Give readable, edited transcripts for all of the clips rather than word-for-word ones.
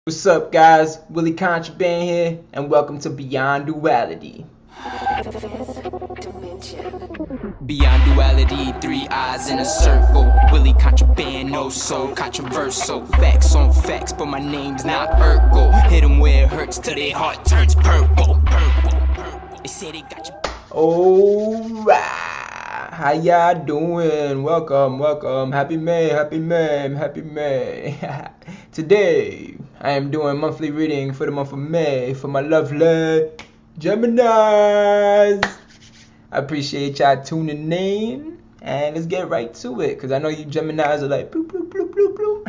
What's up, guys? Willie Contraband here, and welcome to Beyond Duality. Beyond duality, three eyes in a circle. Willie contraband, no soul, controversial. Facts on facts, but my name's not Urkel. Hit 'em where it hurts till their heart turns purple. They say they got you. Alright, how y'all doing? Welcome. Happy May. Today, I am doing monthly reading for the month of May for my lovely Geminis. I appreciate y'all tuning in, and let's get right to it, because I know you Geminis are like, bloop, bloop, bloop, bloop, bloop.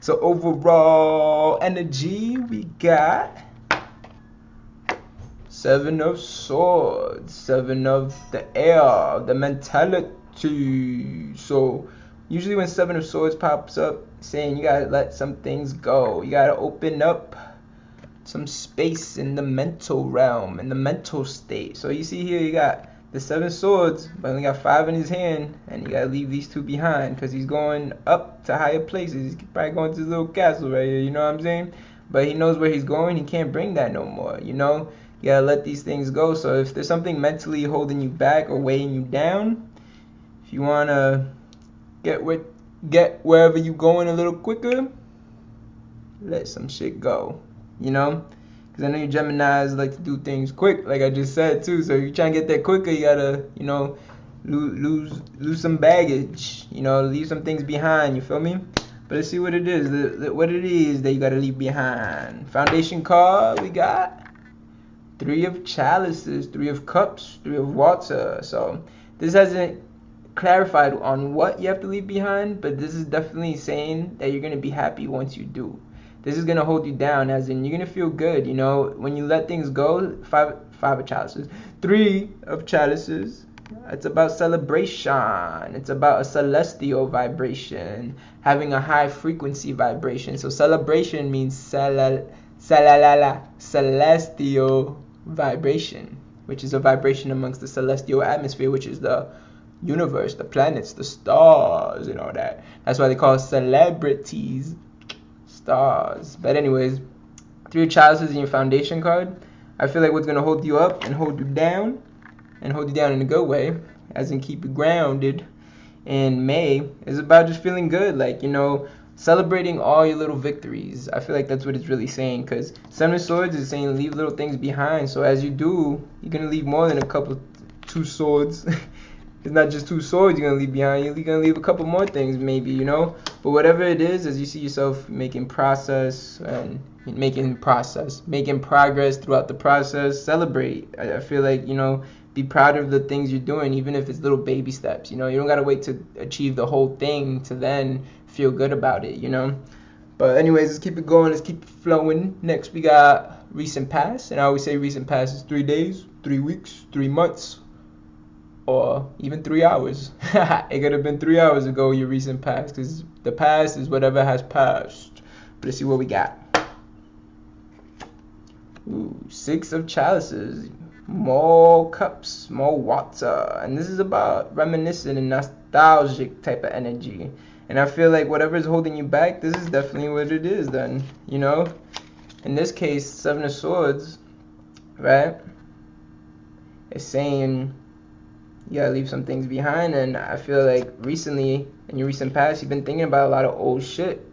So overall energy, we got Seven of Swords, Seven of the Air, the mentality. So usually when Seven of Swords pops up, saying you gotta let some things go. You gotta open up some space in the mental realm, in the mental state. So you see here you got the Seven Swords, but only got 5 in his hand, and you gotta leave these 2 behind because he's going up to higher places. He's probably going to his little castle right here, you know what I'm saying? But he knows where he's going. He can't bring that no more, you know? You gotta let these things go. So if there's something mentally holding you back or weighing you down, if you wanna get wherever you going a little quicker, let some shit go, you know? Because I know you Geminis like to do things quick, like I just said too. So if you're trying to get there quicker, you gotta, you know, lose some baggage, you know, leave some things behind, you feel me? But let's see what it is, what it is that you gotta leave behind. Foundation card, we got 3 of Chalices, 3 of Cups, 3 of Water. So this hasn't clarified on what you have to leave behind, but this is definitely saying that you're going to be happy once you do. This is going to hold you down, as in you're going to feel good, you know, when you let things go. Five of Chalices, 3 of Chalices. It's about celebration. It's about a celestial vibration, having a high frequency vibration. So celebration means celestial vibration, which is a vibration amongst the celestial atmosphere, which is the universe, the planets, the stars, and all that. That's why they call celebrities stars. But anyways, 3 of Chalices in your foundation card. I feel like what's going to hold you up and hold you down, and hold you down in a good way, as in keep you grounded in May, is about just feeling good, like, you know, celebrating all your little victories. I feel like that's what it's really saying, because Seven of Swords is saying leave little things behind. So as you do, you're going to leave more than 2 swords. It's not just 2 swords you're going to leave behind. You're going to leave a couple more things maybe, you know. But whatever it is, as you see yourself making progress throughout the process, celebrate. I feel like, you know, be proud of the things you're doing, even if it's little baby steps. You know, you don't got to wait to achieve the whole thing to then feel good about it, you know. But anyways, let's keep it going. Let's keep it flowing. Next, we got recent past. And I always say recent past is 3 days, 3 weeks, 3 months, or even 3 hours. It could have been 3 hours ago, your recent past, because the past is whatever has passed. But let's see what we got. Ooh, 6 of Chalices, more cups, more water. And this is about reminiscent and nostalgic type of energy. And I feel like whatever is holding you back, this is definitely what it is then, you know. In this case, 7 of Swords, right? It's saying you gotta leave some things behind. And I feel like recently, in your recent past, you've been thinking about a lot of old shit.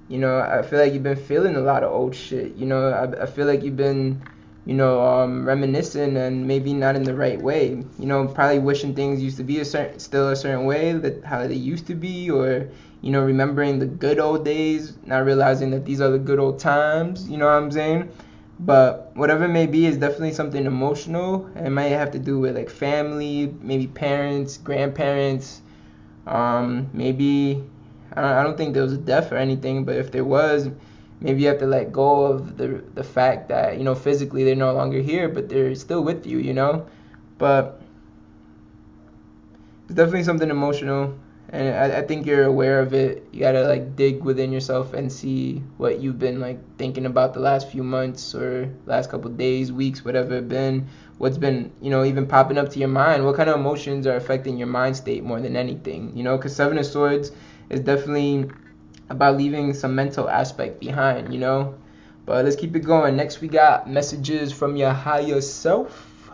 You know, I feel like you've been feeling a lot of old shit. You know, I feel like you've been, you know, reminiscing, and maybe not in the right way. You know, probably wishing things used to be still a certain way, that how they used to be, or, you know, remembering the good old days, not realizing that these are the good old times. You know what I'm saying? But whatever it may be is definitely something emotional. It might have to do with like family, maybe parents, grandparents, maybe. I don't think there was a death or anything, but if there was, maybe you have to let go of the fact that, you know, physically they're no longer here, but they're still with you, you know. But it's definitely something emotional, and I think you're aware of it. You gotta like dig within yourself and see what you've been like thinking about the last few months or last couple days, weeks, whatever it been. What's been, you know, even popping up to your mind. What kind of emotions are affecting your mind state more than anything, you know? Because 7 of Swords is definitely about leaving some mental aspect behind, you know. But let's keep it going. Next, we got messages from your higher self.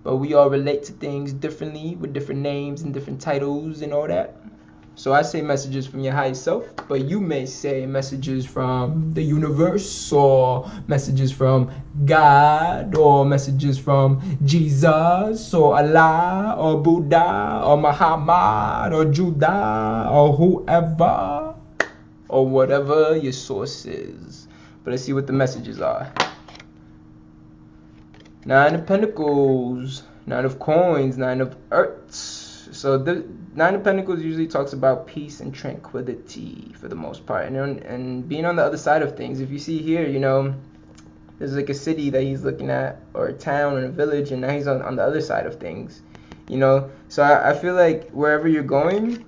But we all relate to things differently with different names and different titles and all that. So I say messages from your higher self, but you may say messages from the universe, or messages from God, or messages from Jesus, or Allah, or Buddha, or Muhammad, or Judah, or whoever, or whatever your source is. But let's see what the messages are. 9 of Pentacles, 9 of Coins, 9 of Earths. So the 9 of Pentacles usually talks about peace and tranquility for the most part, and being on the other side of things. If you see here, you know, there's like a city that he's looking at, or a town, or a village, and now he's on the other side of things, you know. So I feel like wherever you're going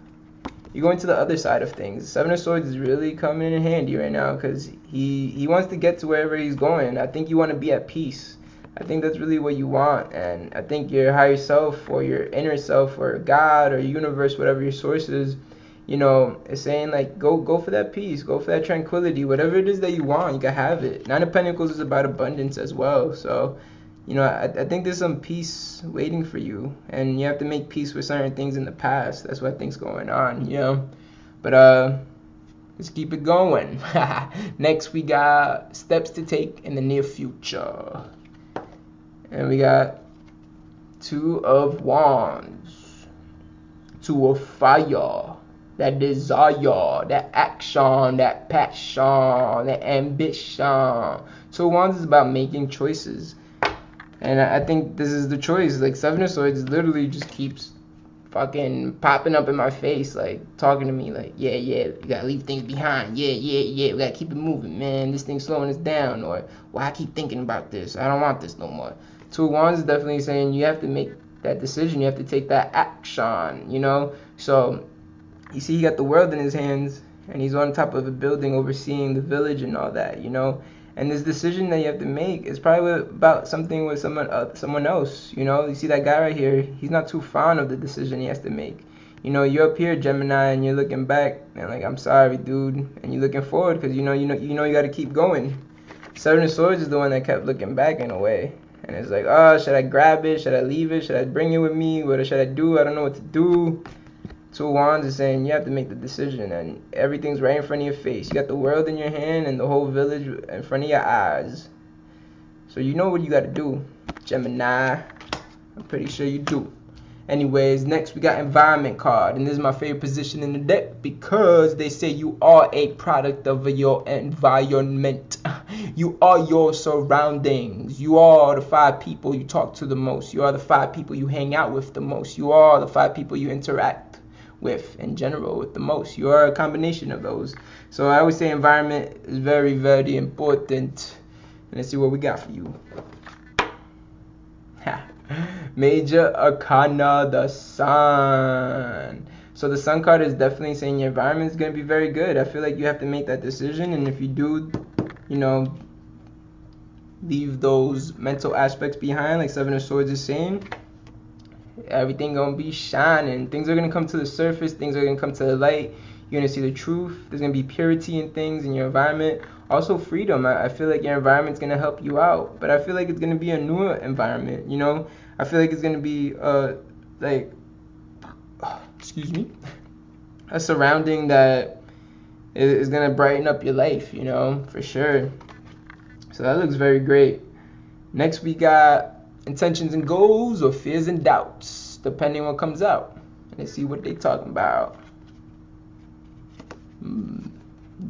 to the other side of things. 7 of Swords is really coming in handy right now, because he wants to get to wherever he's going. I think you want to be at peace. I think that's really what you want, and I think your higher self, or your inner self, or God, or universe, whatever your source is, you know, is saying like, go for that peace, go for that tranquility, whatever it is that you want, you can have it. 9 of Pentacles is about abundance as well, so, you know, I think there's some peace waiting for you, and you have to make peace with certain things in the past. That's what I think's going on, you know. But let's keep it going. Next, we got steps to take in the near future. And we got 2 of Wands, 2 of Fire, that desire, that action, that passion, that ambition. 2 of Wands is about making choices. And I think this is the choice. Like 7 of Swords literally just keeps fucking popping up in my face, like talking to me like, yeah, you gotta leave things behind, yeah, we gotta keep it moving, man, this thing's slowing us down, or why I keep thinking about this, I don't want this no more. 2 of Wands is definitely saying you have to make that decision, you have to take that action, you know. So you see he got the world in his hands, and he's on top of a building overseeing the village and all that, you know. And this decision that you have to make is probably about something with someone else, you know. You see that guy right here, he's not too fond of the decision he has to make. You know, you're up here, Gemini, and you're looking back, and like, I'm sorry, dude, and you're looking forward, because you know you got to keep going. 7 of Swords is the one that kept looking back in a way, and it's like, oh, should I grab it? Should I leave it? Should I bring it with me? What should I do? I don't know what to do. 2 of Wands is saying you have to make the decision, and everything's right in front of your face. You got the world in your hand and the whole village in front of your eyes. So you know what you got to do, Gemini. I'm pretty sure you do. Anyways, next we got Environment card, and this is my favorite position in the deck, because they say you are a product of your environment. You are your surroundings. You are the 5 people you talk to the most. You are the 5 people you hang out with the most. You are the 5 people you interact with in general with the most. You are a combination of those. So I would say environment is very, very important. And let's see what we got for you. Major Arcana, the Sun. So the Sun card is definitely saying your environment is going to be very good. I feel like you have to make that decision, and if you do, you know, leave those mental aspects behind, like 7 of Swords is saying, everything gonna be shining. Things are gonna come to the surface. Things are gonna come to the light. You're gonna see the truth. There's gonna be purity in things in your environment. Also freedom. I feel like your environment's gonna help you out, but I feel like it's gonna be a newer environment, you know. I feel like it's gonna be a surrounding that is gonna brighten up your life, you know, for sure. So that looks very great. Next we got intentions and goals, or fears and doubts, depending on what comes out. Let's see what they talking about.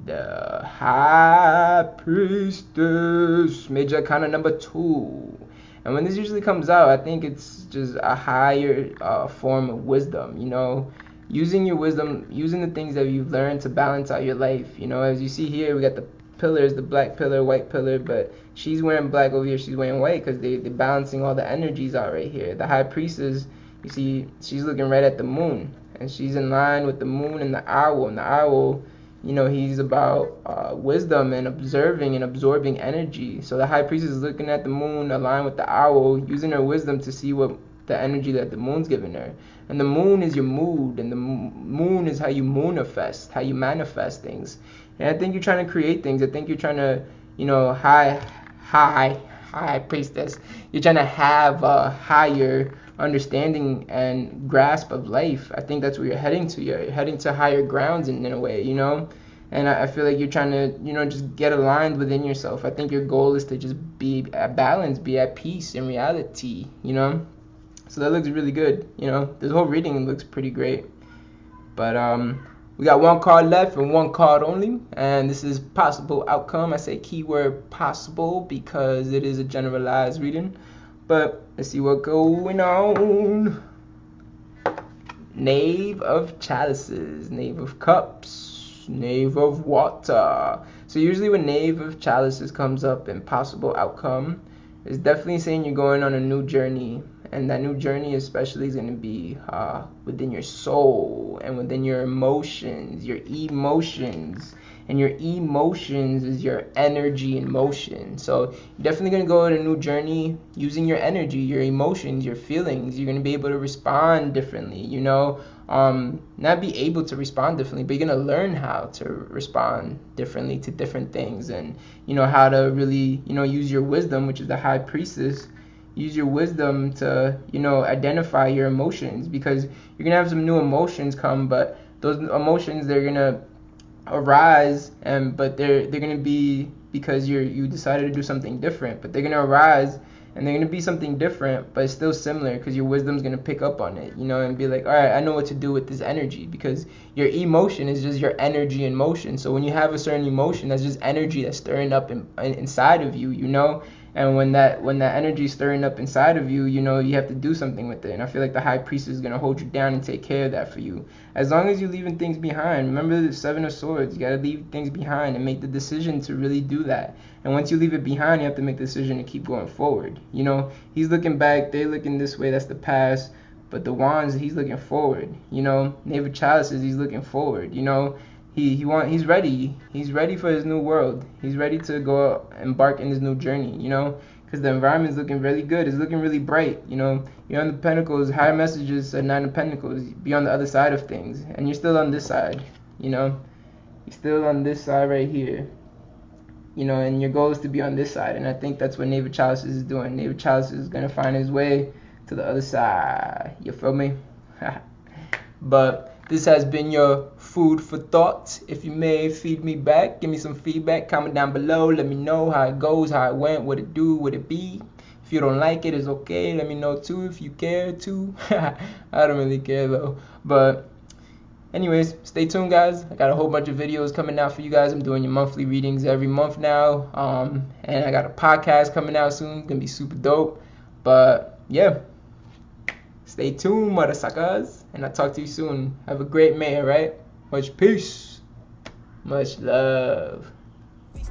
The High Priestess, Major Arcana number 2. And when this usually comes out, I think it's just a higher form of wisdom, you know. Using your wisdom, using the things that you've learned to balance out your life. You know, as you see here, we got the pillars, the black pillar, white pillar, but she's wearing black over here, she's wearing white, because they're balancing all the energies out right here. The High Priestess, you see, she's looking right at the moon, and she's in line with the moon and the owl. And the owl, you know, he's about wisdom and observing and absorbing energy. So the High Priestess is looking at the moon, aligned with the owl, using her wisdom to see what the energy that the moon's giving her. And the moon is your mood, and the moon is how you manifest things. And I think you're trying to create things. I think you're trying to, high priestess. You're trying to have a higher understanding and grasp of life. I think that's where you're heading to. You're heading to higher grounds in a way, And I feel like you're trying to, just get aligned within yourself. I think your goal is to just be at balance, be at peace in reality, So that looks really good, This whole reading looks pretty great. But we got one card left and one card only. And this is possible outcome. I say keyword possible because it is a generalized reading. But let's see what's going on. Knave of Chalices, Knave of Cups, Knave of Water. So usually when Knave of Chalices comes up in possible outcome, it's definitely saying you're going on a new journey. And that new journey especially is going to be within your soul and within your emotions, your emotions. And your emotions is your energy in motion. So you're definitely going to go on a new journey using your energy, your emotions, your feelings. You're going to be able to respond differently, not be able to respond differently, but you're going to learn how to respond differently to different things, and how to really use your wisdom, which is the high priestess. Use your wisdom to identify your emotions, because you're going to have some new emotions come, but those emotions, they're going to arise, but they're going to be because you decided to do something different, but they're going to arise and they're going to be something different, but it's still similar because your wisdom's going to pick up on it, and be like, all right, I know what to do with this energy, because your emotion is just your energy in motion. So when you have a certain emotion, that's just energy that's stirring up inside of you, and when that energy is stirring up inside of you, you have to do something with it. And I feel like the high priestess is going to hold you down and take care of that for you. As long as you're leaving things behind. Remember the Seven of Swords. You got to leave things behind and make the decision to really do that. And once you leave it behind, you have to make the decision to keep going forward. He's looking back. They're looking this way. That's the past. But the Wands, he's looking forward. Knave of Chalices, he's looking forward. He's ready. He's ready for his new world. He's ready to go embark in his new journey, because the environment's looking really good. It's looking really bright, You're on the Pentacles, higher messages at Nine of Pentacles. Be on the other side of things, and you're still on this side, You're still on this side right here, and your goal is to be on this side. And I think that's what Knave of Chalices is doing. Knave of Chalices is gonna find his way to the other side. You feel me? But this has been your food for thought. If you may, feed me back. Give me some feedback. Comment down below. Let me know how it goes, how it went, what it do, what it be. If you don't like it, it's okay. Let me know too if you care to. I don't really care though. But anyways, stay tuned, guys. I got a whole bunch of videos coming out for you guys. I'm doing your monthly readings every month now. And I got a podcast coming out soon. It's going to be super dope. But yeah. Stay tuned, mother suckers, and I'll talk to you soon. Have a great May, alright? Much peace. Much love.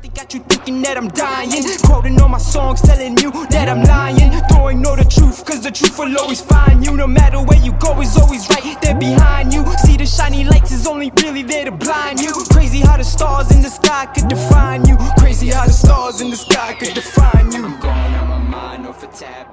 They got you thinking that I'm dying, quoting all my songs, telling you that I'm lying. Though I know the truth, cause the truth will always find you. No matter where you go, is always right there behind you. See the shiny lights is only really there to blind you. Crazy how the stars in the sky could define you. Crazy how the stars in the sky could define you. I'm going on my mind off a tab.